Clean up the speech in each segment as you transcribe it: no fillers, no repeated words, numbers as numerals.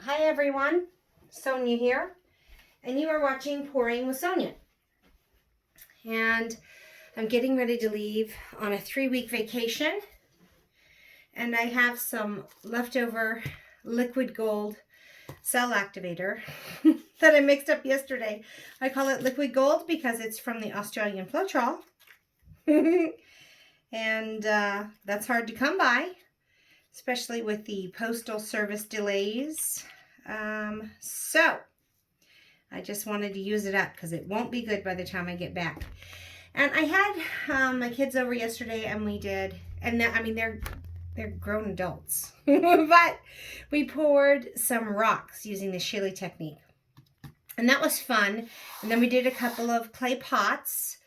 Hi everyone, Sonia here, and you are watching Pouring with Sonia. And I'm getting ready to leave on a 3-week vacation, and I have some leftover liquid gold cell activator that I mixed up yesterday. I call it liquid gold because it's from the Australian Floetrol, and that's hard to come by, especially with the postal service delays. So I just wanted to use it up because it won't be good by the time I get back. And I had my kids over yesterday, and we did, and I mean they're grown adults, but we poured some rocks using the Shilly technique, and that was fun. And then we did a couple of clay pots,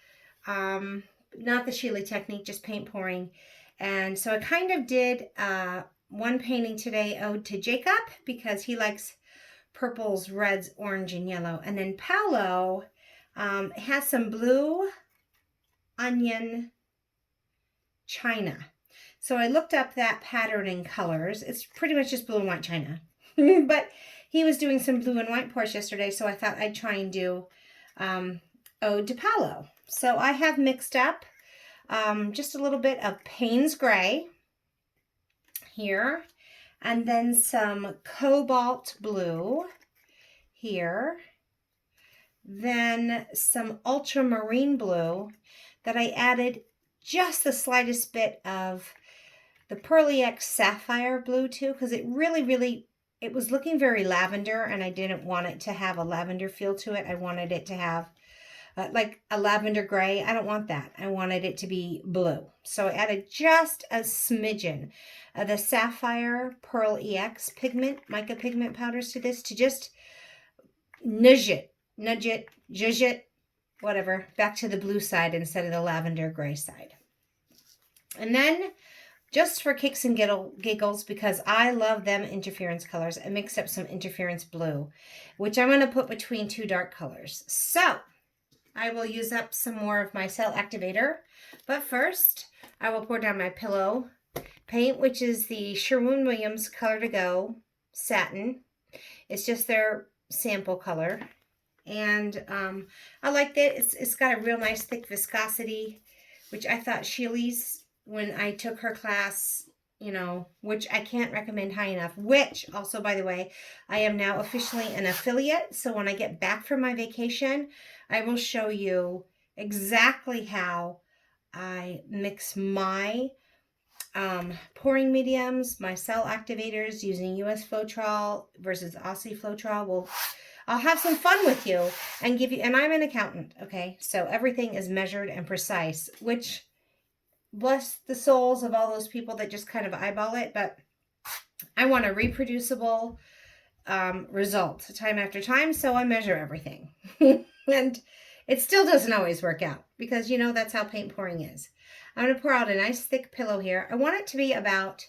not the Shilly technique, just paint pouring. And so I kind of did one painting today, ode to Jacob, because he likes purples, reds, orange, and yellow. And then Paolo has some blue onion china. So I looked up that pattern in colors. It's pretty much just blue and white china. But he was doing some blue and white pours yesterday, so I thought I'd try and do ode to Paolo. So I have mixed up just a little bit of Paynes gray here, and then some cobalt blue here, then some ultramarine blue that I added just the slightest bit of the Pearly X sapphire blue too, because it really, it was looking very lavender, and I didn't want it to have a lavender feel to it. I wanted it to have like a lavender gray. I don't want that. I wanted it to be blue. So I added just a smidgen of the Sapphire Pearl EX pigment, mica pigment powders to this, to just nudge it, zhuzh it, whatever, back to the blue side instead of the lavender gray side. And then, just for kicks and giggles, because I love them interference colors, I mixed up some interference blue, which I'm going to put between two dark colors. So I will use up some more of my cell activator, but first I will pour down my pillow paint, which is the Sherwin-Williams Color to Go Satin. It's just their sample color, and I liked it. It's got a real nice thick viscosity, which I thought Shilly's, when I took her class, you know, which I can't recommend high enough, which also, by the way, I am now officially an affiliate. So when I get back from my vacation, I will show you exactly how I mix my pouring mediums, my cell activators using US Floetrol versus Aussie Floetrol. I'll have some fun with you and give you, and I'm an accountant, okay? So everything is measured and precise, which, bless the souls of all those people that just kind of eyeball it, but I want a reproducible result time after time, so I measure everything. And it still doesn't always work out, because, you know, that's how paint pouring is. I'm going to pour out a nice thick pillow here. I want it to be about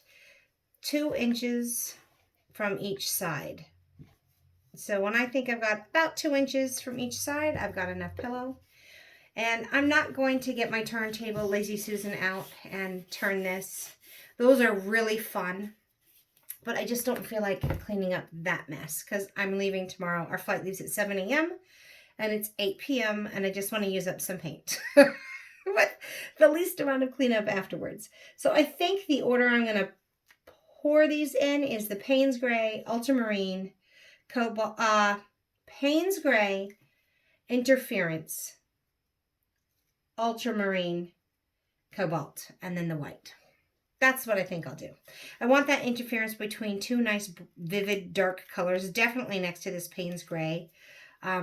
2 inches from each side. So when I think I've got about 2 inches from each side, I've got enough pillow. And I'm not going to get my turntable Lazy Susan out and turn this. Those are really fun, but I just don't feel like cleaning up that mess because I'm leaving tomorrow. Our flight leaves at 7 a.m. and it's 8 p.m. and I just want to use up some paint. But the least amount of cleanup afterwards. So I think the order I'm going to pour these in is the Paynes Gray, Ultramarine, Cobalt, Paynes Gray, Interference, Ultramarine, Cobalt, and then the white. That's what I think I'll do. I want that interference between two nice, vivid, dark colors, definitely next to this Paynes Gray,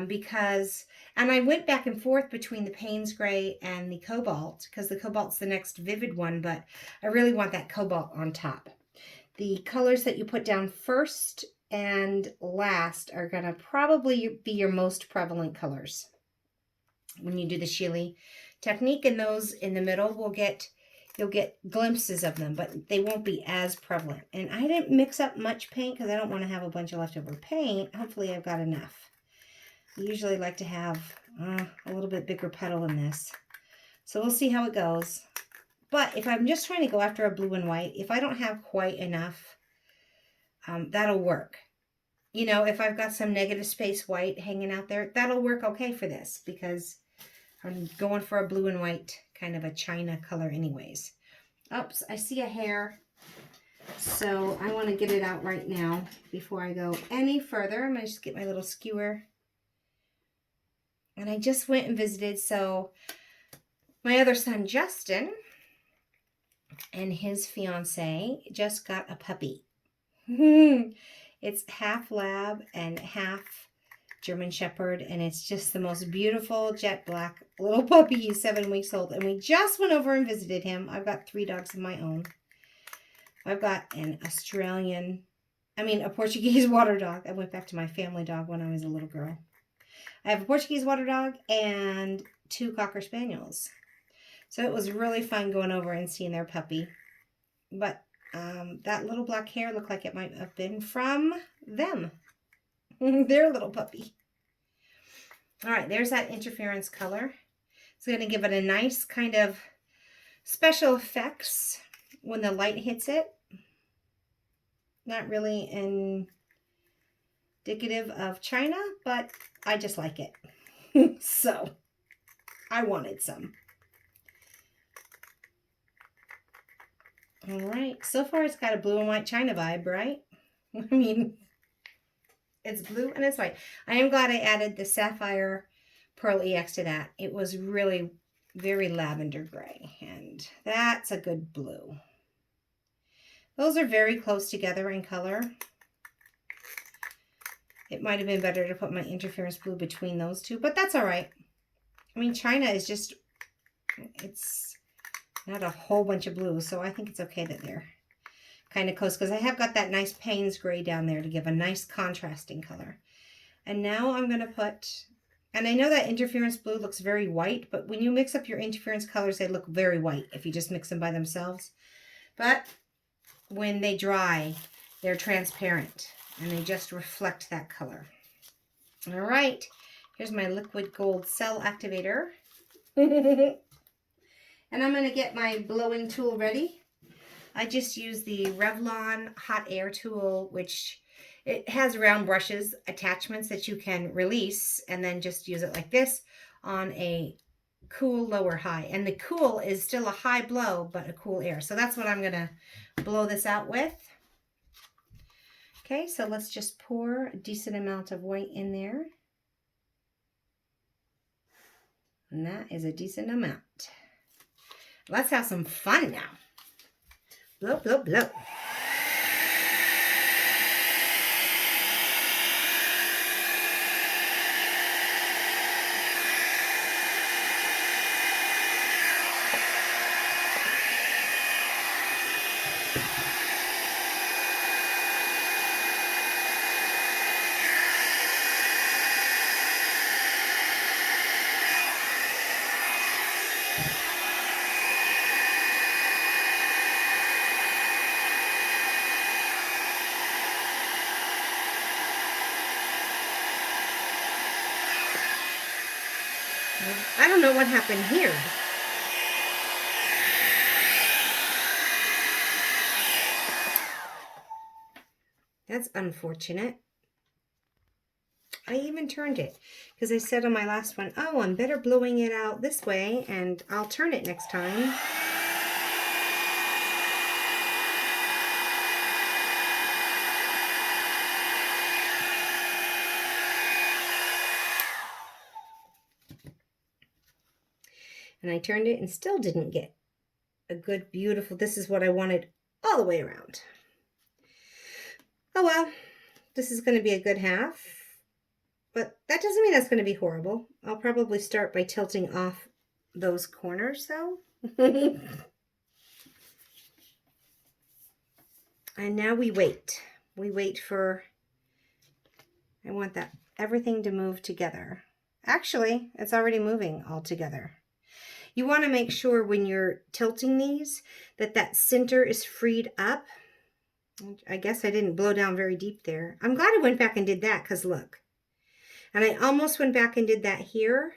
because, and I went back and forth between the Paynes Gray and the Cobalt, because the Cobalt's the next vivid one, but I really want that Cobalt on top. The colors that you put down first and last are going to probably be your most prevalent colors when you do the Shilly technique, and those in the middle you'll get glimpses of them, but they won't be as prevalent. And I didn't mix up much paint because I don't want to have a bunch of leftover paint. Hopefully I've got enough. I usually like to have a little bit bigger petal than this. So we'll see how it goes. But if I'm just trying to go after a blue and white, if I don't have quite enough, that'll work. you know, if I've got some negative space white hanging out there, that'll work okay for this because I'm going for a blue and white kind of a china color anyways. Oops, I see a hair. So I want to get it out right now before I go any further. I'm going to just get my little skewer. And I just went and visited. So my other son, Justin, and his fiance just got a puppy. It's half lab and half German Shepherd, and it's just the most beautiful jet black little puppy. He's 7 weeks old, and we just went over and visited him. I've got 3 dogs of my own. I've got a Portuguese water dog. I went back to my family dog when I was a little girl. I have a Portuguese water dog and 2 Cocker Spaniels. So it was really fun going over and seeing their puppy. But that little black hair looked like it might have been from them. Their little puppy. All right, there's that interference color. It's going to give it a nice kind of special effects when the light hits it. Not really indicative of China, but I just like it. So I wanted some. All right, so far it's got a blue and white China vibe, right? I mean, it's blue and it's white. I am glad I added the Sapphire Pearl EX to that. It was really very lavender gray, and that's a good blue. Those are very close together in color. It might have been better to put my interference blue between those two, but that's all right. I mean, China is just, it's not a whole bunch of blues, so I think it's okay that they're kind of close, because I have got that nice Paynes gray down there to give a nice contrasting color. And now I'm going to put, and I know that interference blue looks very white, but when you mix up your interference colors, they look very white if you just mix them by themselves. But when they dry, they're transparent and they just reflect that color. All right, here's my liquid gold cell activator. And I'm going to get my blowing tool ready. I just use the Revlon hot air tool, which it has round brushes attachments that you can release and then just use it like this on a cool lower high. And the cool is still a high blow, but a cool air. So that's what I'm going to blow this out with. Okay, so let's just pour a decent amount of white in there. And that is a decent amount. Let's have some fun now. Blow, blow, blow. I don't know what happened here. That's unfortunate. I even turned it because I said on my last one, oh, I'm better blowing it out this way, and I'll turn it next time. And I turned it and still didn't get a good, beautiful, this is what I wanted all the way around. Oh well, this is going to be a good half, but that doesn't mean that's going to be horrible. I'll probably start by tilting off those corners though. And now we wait. We wait for, I want that everything to move together. Actually, it's already moving all together. You want to make sure when you're tilting these that that center is freed up. I guess I didn't blow down very deep there. I'm glad I went back and did that because look. And I almost went back and did that here.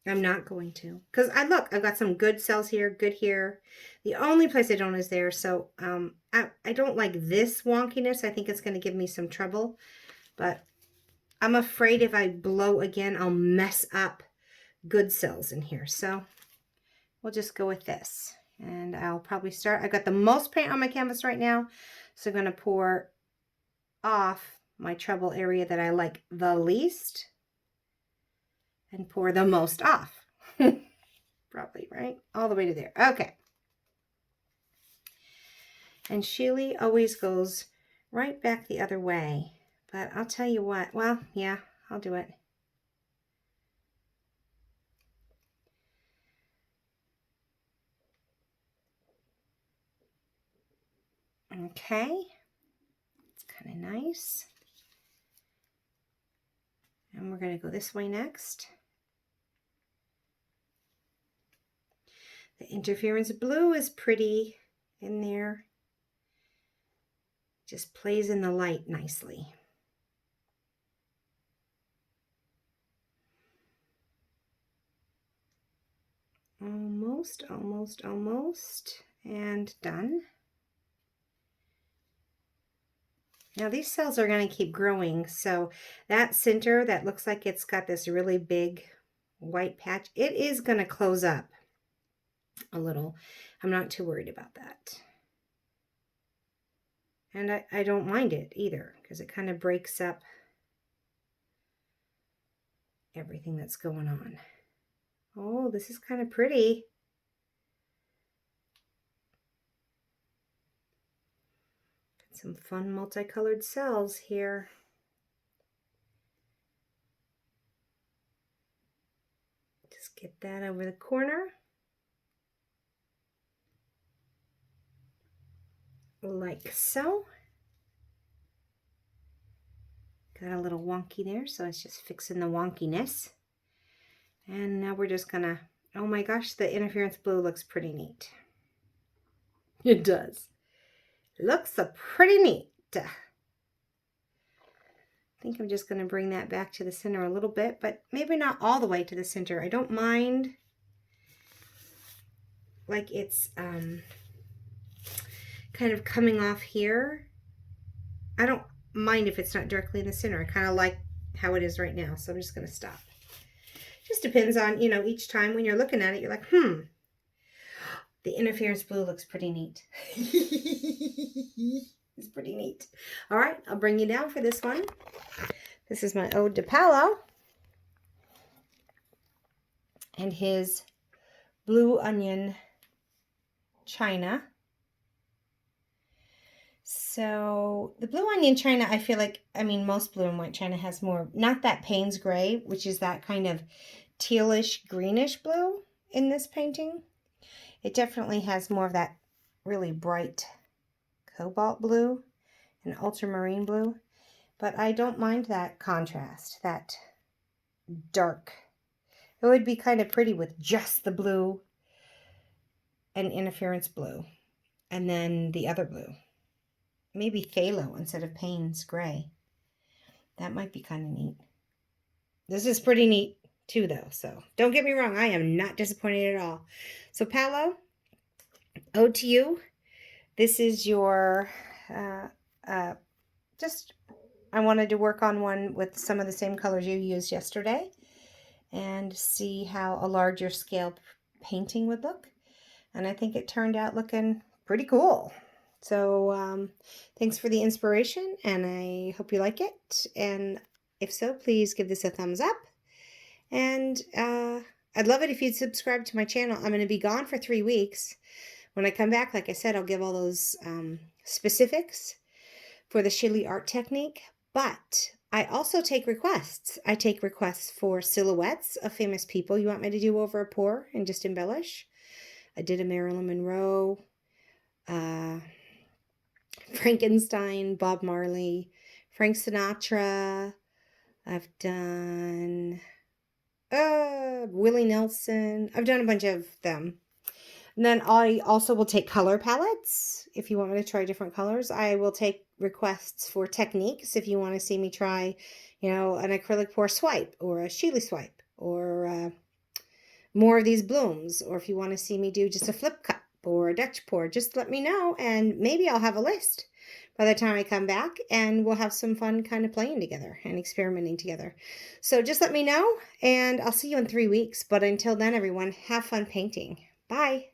I'm not going to. Because look, I've got some good cells here, good here. The only place I don't is there. So I don't like this wonkiness. I think it's going to give me some trouble. But I'm afraid if I blow again, I'll mess up good cells in here. So we'll just go with this. And I'll probably start. I've got the most paint on my canvas right now. So I'm going to pour off my treble area that I like the least. And pour the most off. Probably, right? All the way to there. Okay. And Sheely always goes right back the other way. But I'll tell you what. Well, yeah, I'll do it. Okay. It's kind of nice. And we're going to go this way next. The interference blue is pretty in there. Just plays in the light nicely. Almost, almost, almost. And done. Now these cells are going to keep growing. So that center that looks like it's got this really big white patch, it is going to close up a little. I'm not too worried about that. And I don't mind it either because it kind of breaks up everything that's going on. Oh, this is kind of pretty. Got some fun multicolored cells here. Just get that over the corner. Like so. Got a little wonky there, so it's just fixing the wonkiness. And now we're just gonna, oh my gosh, the interference blue looks pretty neat. It does. Looks pretty neat. I think I'm just gonna bring that back to the center a little bit, but maybe not all the way to the center. I don't mind like it's kind of coming off here. I don't mind if it's not directly in the center. I kind of like how it is right now, so I'm just going to stop. Just depends on, you know, each time when you're looking at it, you're like, the interference blue looks pretty neat. It's pretty neat. All right, I'll bring you down for this one. This is my ode to Paolo and his blue onion china. So the blue onion china, I feel like, I mean, most blue and white china has more, not that Paynes gray, which is that kind of tealish, greenish blue in this painting. It definitely has more of that really bright cobalt blue and ultramarine blue. But I don't mind that contrast, that dark. It would be kind of pretty with just the blue and interference blue. And then the other blue. Maybe phthalo instead of Paynes gray. That might be kind of neat. This is pretty neat too, though. So don't get me wrong. I am not disappointed at all. So Paolo, ode to you. This is your, I wanted to work on one with some of the same colors you used yesterday and see how a larger scale painting would look. And I think it turned out looking pretty cool. So thanks for the inspiration, and I hope you like it. And if so, please give this a thumbs up. And I'd love it if you'd subscribe to my channel. I'm going to be gone for 3 weeks. When I come back, like I said, I'll give all those specifics for the Sheely art technique. But I also take requests. I take requests for silhouettes of famous people you want me to do over a pour and just embellish. I did a Marilyn Monroe, Frankenstein, Bob Marley, Frank Sinatra. I've done Willie Nelson. I've done a bunch of them. And then I also will take color palettes. If you want me to try different colors, I will take requests for techniques. If you want to see me try, you know, an acrylic pour swipe or a Sheely swipe or more of these blooms, or if you want to see me do just a flip cup or a Dutch pour, just let me know, and maybe I'll have a list by the time I come back, and we'll have some fun kind of playing together and experimenting together. So just let me know, and I'll see you in 3 weeks. But until then, everyone, have fun painting. Bye.